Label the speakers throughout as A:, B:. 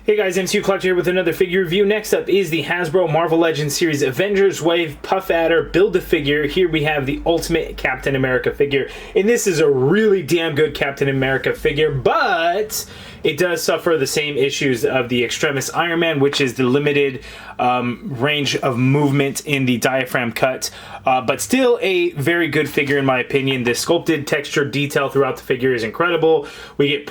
A: Hey guys, MCU Collector here with another figure review. Next up is the Hasbro Marvel Legends series Avengers Wave Puff Adder Build-A-Figure. Here we have the Ultimate Captain America figure, and this is a really damn good Captain America figure, but it does suffer the same issues of the Extremis Iron Man, which is the limited range of movement in the diaphragm cut, but still a very good figure in my opinion. The sculpted texture detail throughout the figure is incredible. We get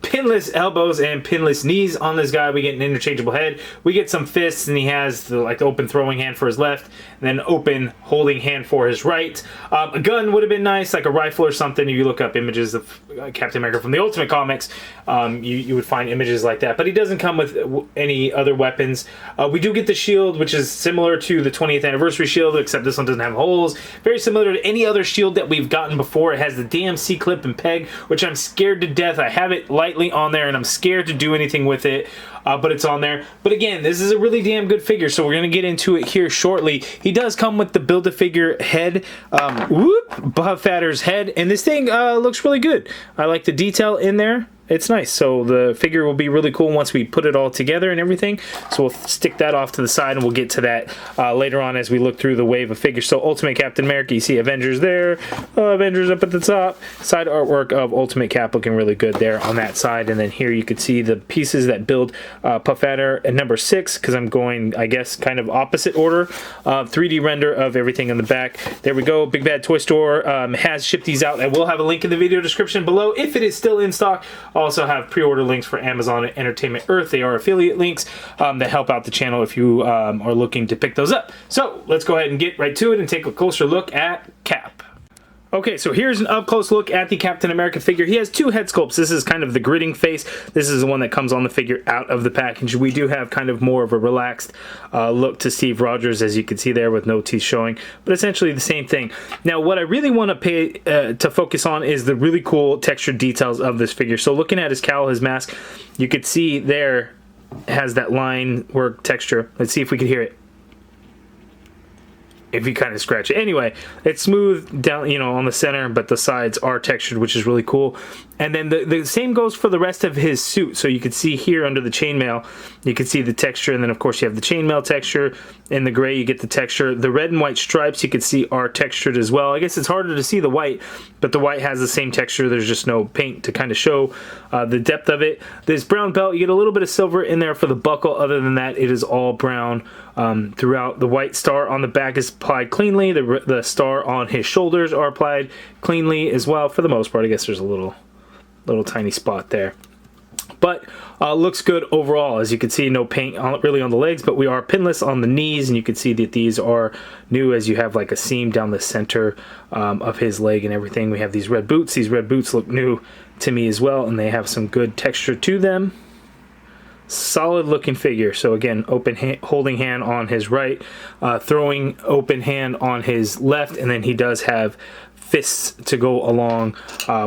A: pinless elbows and pinless knees on this guy. We get an interchangeable head. We get some fists, and he has the open throwing hand for his left, and then open holding hand for his right. A gun would have been nice, like a rifle or something. If you look up images of Captain America from the Ultimate Comics, you would find images like that. But he doesn't come with any other weapons. We do get the shield, which is similar to the 20th anniversary shield, except this one doesn't have holes. Very similar to any other shield that we've gotten before. It has the damn C-clip and peg, which I'm scared to death. I have it lightly on there, and I'm scared to do anything with it, but it's on there. But again, this is a really damn good figure, so we're going to get into it here shortly. He does come with the Build-A-Figure head, Puff Adder's head, and this thing looks really good. I like the detail in there. It's nice. So the figure will be really cool once we put it all together and everything. So we'll stick that off to the side, and we'll get to that later on as we look through the wave of figures. So Ultimate Captain America, you see Avengers there, Avengers up at the top. Side artwork of Ultimate Cap looking really good there on that side. And then here you can see the pieces that build Puff Adder at number 6, because I'm going, I guess, kind of opposite order. 3D render of everything in the back. There we go. Big Bad Toy Store has shipped these out. I will have a link in the video description below if it is still in stock. Also have pre-order links for Amazon and Entertainment Earth. They are affiliate links that help out the channel if you are looking to pick those up. So let's go ahead and get right to it and take a closer look at Cap. Okay, so here's an up-close look at the Captain America figure. He has two head sculpts. This is kind of the gritting face. This is the one that comes on the figure out of the package. We do have kind of more of a relaxed look to Steve Rogers, as you can see there, with no teeth showing, but essentially the same thing. Now, what I really want to pay to focus on is the really cool textured details of this figure. So looking at his cowl, his mask, you could see there has that line work texture. Let's see if we can hear it. If you kind of scratch it. Anyway, it's smooth down, on the center, but the sides are textured, which is really cool. And then the same goes for the rest of his suit. So you can see here under the chainmail, you can see the texture, and then of course you have the chainmail texture. In the gray, you get the texture. The red and white stripes you can see are textured as well. I guess it's harder to see the white, but the white has the same texture. There's just no paint to kind of show the depth of it. This brown belt, you get a little bit of silver in there for the buckle. Other than that, it is all brown throughout. The white star on the back is applied cleanly. The star on his shoulders are applied cleanly as well. For the most part, I guess there's a little tiny spot there, but looks good overall. As you can see, no paint really on the legs, but we are pinless on the knees, and you can see that these are new, as you have like a seam down the center of his leg and everything. We have these red boots. These red boots look new to me as well, and they have some good texture to them. Solid looking figure. So again, open holding hand on his right, throwing open hand on his left, and then he does have fists to go along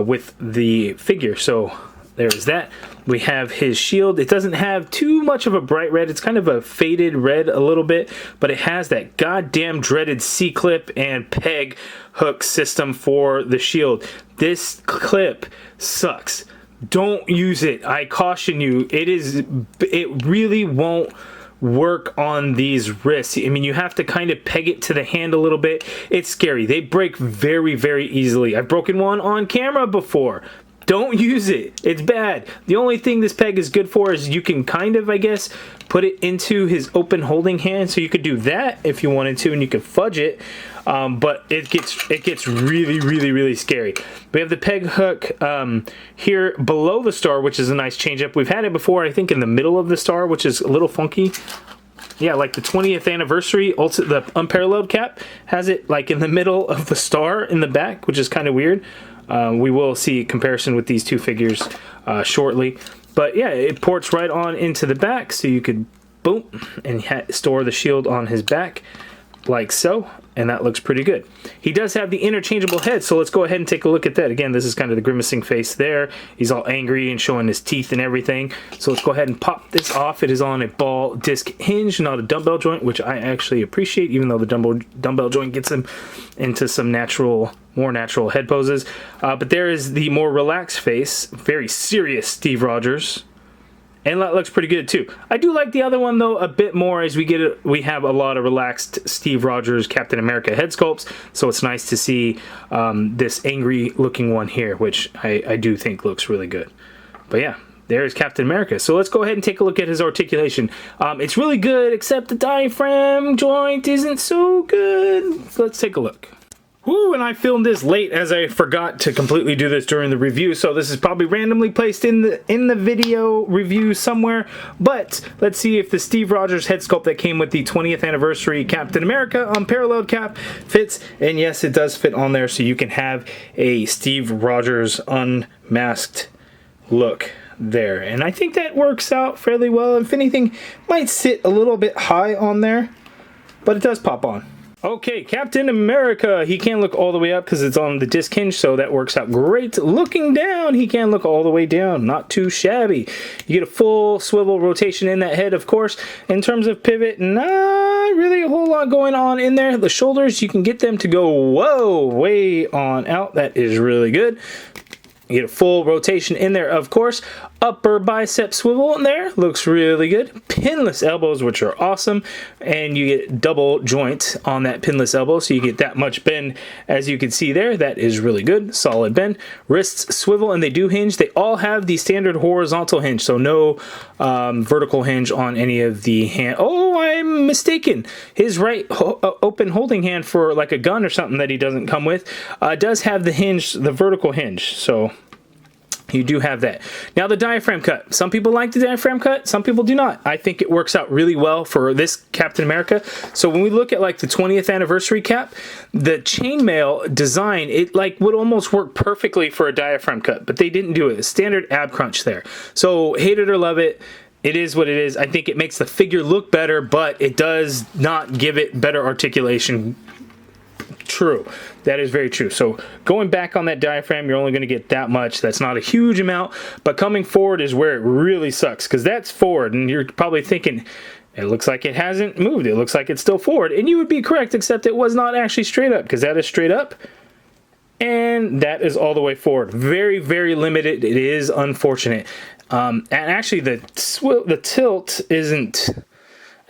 A: with the figure. So there's that. We have his shield. It doesn't have too much of a bright red. It's kind of a faded red a little bit, but it has that goddamn dreaded C-clip and peg hook system for the shield. This clip sucks. Don't use it. I caution you. It really won't work on these wrists. I mean, you have to kind of peg it to the hand a little bit. It's scary. They break very, very easily. I've broken one on camera before. Don't use it. It's bad. The only thing this peg is good for is you can kind of, I guess, put it into his open holding hand. So you could do that if you wanted to, and you could fudge it. But it gets really, really, really scary. We have the peg hook here below the star, which is a nice change up. We've had it before, I think, in the middle of the star, which is a little funky. Yeah, like the 20th anniversary, the unparalleled cap has it like in the middle of the star in the back, which is kind of weird. We will see a comparison with these two figures shortly. But yeah, it ports right on into the back, so you could boom and store the shield on his back like so, and that looks pretty good. He does have the interchangeable head, so let's go ahead and take a look at that. Again, this is kind of the grimacing face there. He's all angry and showing his teeth and everything. So let's go ahead and pop this off. It is on a ball disc hinge, not a dumbbell joint, which I actually appreciate, even though the dumbbell joint gets him into some more natural head poses. But there is the more relaxed face, very serious Steve Rogers. And that looks pretty good too. I do like the other one though a bit more, as we have a lot of relaxed Steve Rogers Captain America head sculpts, so it's nice to see this angry looking one here, which I do think looks really good. But yeah, there's Captain America. So let's go ahead and take a look at his articulation. It's really good, except the diaphragm joint isn't so good. So let's take a look. Woo, and I filmed this late as I forgot to completely do this during the review, so this is probably randomly placed in the video review somewhere. But let's see if the Steve Rogers head sculpt that came with the 20th anniversary Captain America unparalleled cap fits. And yes, it does fit on there, so you can have a Steve Rogers unmasked look there. And I think that works out fairly well. If anything, might sit a little bit high on there, but it does pop on. Okay, Captain America, he can't look all the way up because it's on the disc hinge, so that works out great. Looking down, he can look all the way down, not too shabby. You get a full swivel rotation in that head, of course. In terms of pivot, not really a whole lot going on in there. The shoulders, you can get them to go, whoa, way on out. That is really good. You get a full rotation in there, of course. Upper bicep swivel in there, looks really good. Pinless elbows, which are awesome. And you get double joint on that pinless elbow, so you get that much bend, as you can see there. That is really good, solid bend. Wrists swivel, and they do hinge. They all have the standard horizontal hinge, so no vertical hinge on any of the hand. Oh, I'm mistaken. His right open holding hand for like a gun or something that he doesn't come with does have the hinge, the vertical hinge, so you do have that. Now the diaphragm cut. Some people like the diaphragm cut, some people do not. I think it works out really well for this Captain America. So when we look at like the 20th anniversary cap, the chainmail design, it like would almost work perfectly for a diaphragm cut, but they didn't do it. A standard ab crunch there. So hate it or love it, it is what it is. I think it makes the figure look better, but it does not give it better articulation. True. That is very true. So going back on that diaphragm, you're only going to get that much. That's not a huge amount, but coming forward is where it really sucks, because that's forward, and you're probably thinking, it looks like it hasn't moved. It looks like it's still forward, and you would be correct, except it was not actually straight up, because that is straight up, and that is all the way forward. Very, very limited. It is unfortunate. And actually, the tilt isn't...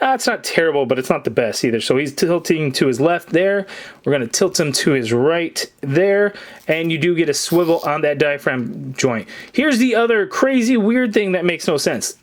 A: it's not terrible, but it's not the best either. So he's tilting to his left there. We're going to tilt him to his right there. And you do get a swivel on that diaphragm joint. Here's the other crazy weird thing that makes no sense.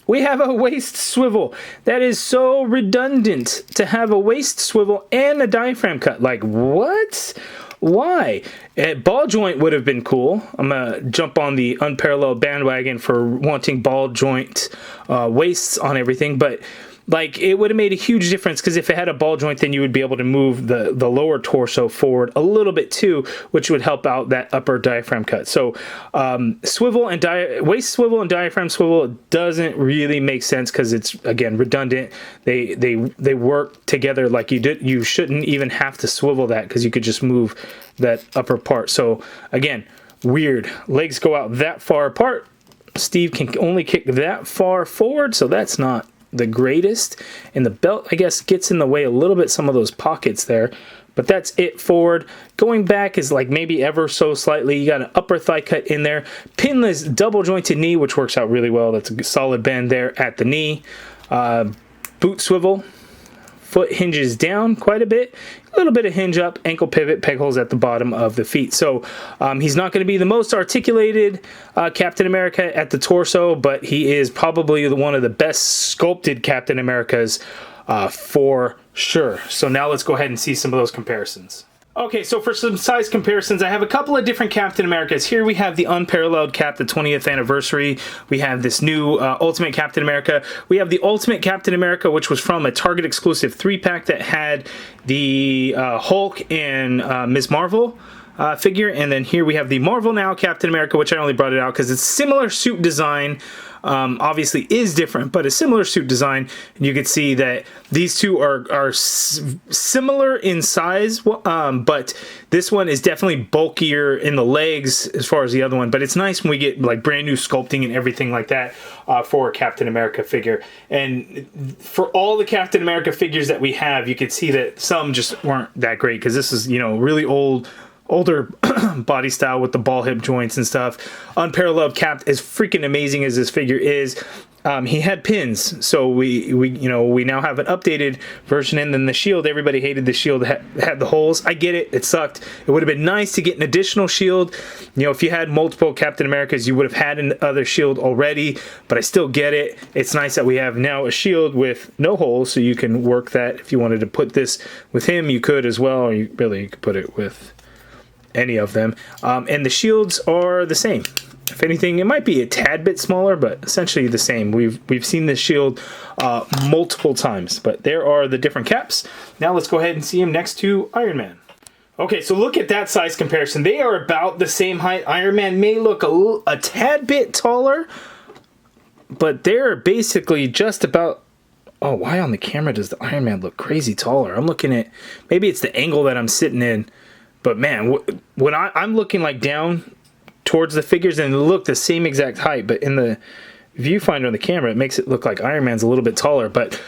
A: We have a waist swivel. That is so redundant to have a waist swivel and a diaphragm cut. Like, what? Why? A ball joint would have been cool. I'm going to jump on the unparalleled bandwagon for wanting ball joint waists on everything, but like it would have made a huge difference, because if it had a ball joint, then you would be able to move the lower torso forward a little bit too, which would help out that upper diaphragm cut. So swivel and waist swivel and diaphragm swivel doesn't really make sense, because it's, again, redundant. They work together like you did. You shouldn't even have to swivel that, because you could just move that upper part. So again, weird. Legs go out that far apart. Steve can only kick that far forward, so that's not the greatest. And the belt, I guess, gets in the way a little bit, some of those pockets there, but that's it forward. Going back is like maybe ever so slightly. You got an upper thigh cut in there. Pinless double jointed knee, which works out really well. That's a solid bend there at the knee. Boot swivel. Foot hinges down quite a bit. A little bit of hinge up, ankle pivot, peg holes at the bottom of the feet. So he's not going to be the most articulated Captain America at the torso, but he is probably one of the best sculpted Captain Americas for sure. So now let's go ahead and see some of those comparisons. Okay, so for some size comparisons, I have a couple of different Captain Americas. Here we have the unparalleled cap, the 20th anniversary. We have this new Ultimate Captain America. We have the Ultimate Captain America, which was from a Target exclusive 3-pack that had the Hulk and Ms. Marvel figure. And then here we have the Marvel Now Captain America, which I only brought it out because it's similar suit design. Obviously is different, but a similar suit design. And you can see that these two are similar in size, but this one is definitely bulkier in the legs as far as the other one. But it's nice when we get like brand new sculpting and everything like that for a Captain America figure. And for all the Captain America figures that we have, you can see that some just weren't that great, because this is, you know, really old older body style with the ball hip joints and stuff. Unparalleled Cap, as freaking amazing as this figure is, he had pins, so we now have an updated version. And then the shield, everybody hated the shield that had the holes. I get it, it sucked. It would have been nice to get an additional shield. You know, if you had multiple Captain Americas, you would have had another shield already, but I still get it. It's nice that we have now a shield with no holes, so you can work that. If you wanted to put this with him, you could as well, or you could put it with any of them. And the shields are the same. If anything, it might be a tad bit smaller, but essentially the same. We've seen this shield multiple times, but there are the different caps. Now let's go ahead and see him next to Iron Man. Okay, so look at that size comparison. They are about the same height. Iron Man may look a tad bit taller, but they're basically just about... Oh, why on the camera does the Iron Man look crazy taller? I'm looking at... Maybe it's the angle that I'm sitting in, but man, when I'm looking like down towards the figures and look the same exact height, but in the viewfinder on the camera, it makes it look like Iron Man's a little bit taller. But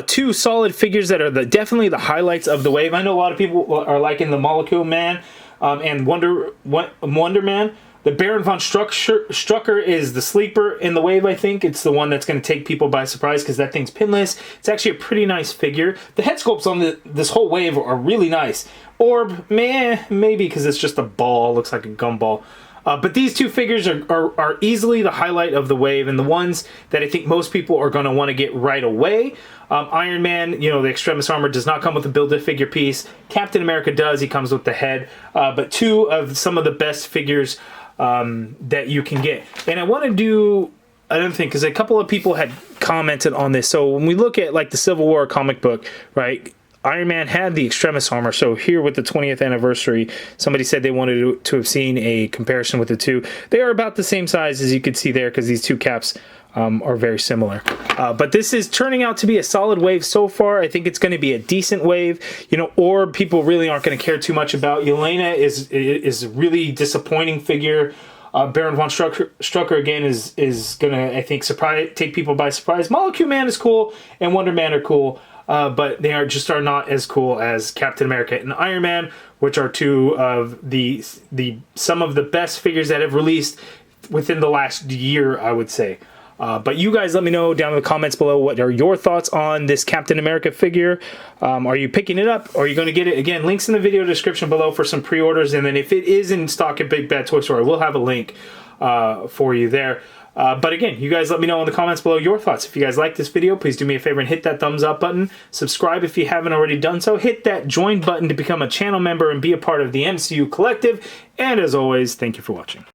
A: two solid figures that are definitely the highlights of the wave. I know a lot of people are liking the Molecule Man and Wonder Man. The Baron von Strucker is the sleeper in the wave, I think. It's the one that's going to take people by surprise because that thing's pinless. It's actually a pretty nice figure. The head sculpts on this whole wave are really nice. Orb, maybe because it's just a ball. Looks like a gumball. But these two figures are easily the highlight of the wave, and the ones that I think most people are going to want to get right away. Iron Man, you know, the Extremis armor does not come with a Build-A-Figure piece. Captain America does. He comes with the head. But two of some of the best figures that you can get. And I want to do another thing, because a couple of people had commented on this. So when we look at like the Civil War comic book, right, Iron Man had the Extremis armor. So here with the 20th anniversary, somebody said they wanted to have seen a comparison with the two. They are about the same size, as you can see there, because these two caps are very similar. But this is turning out to be a solid wave so far. I think it's going to be a decent wave. You know, Orb, people really aren't going to care too much about. Yelena is a really disappointing figure. Baron von Strucker again is going to, I think, take people by surprise. Molecule Man is cool, and Wonder Man are cool. But they are not as cool as Captain America and Iron Man, which are two of some of the best figures that have released within the last year, I would say. But you guys let me know down in the comments below what are your thoughts on this Captain America figure. Are you picking it up? Or are you going to get it? Again, links in the video description below for some pre-orders. And then if it is in stock at Big Bad Toy Store, I will have a link for you there. But again, you guys let me know in the comments below your thoughts. If you guys like this video, please do me a favor and hit that thumbs up button. Subscribe if you haven't already done so. Hit that join button to become a channel member and be a part of the MCU collective. And as always, thank you for watching.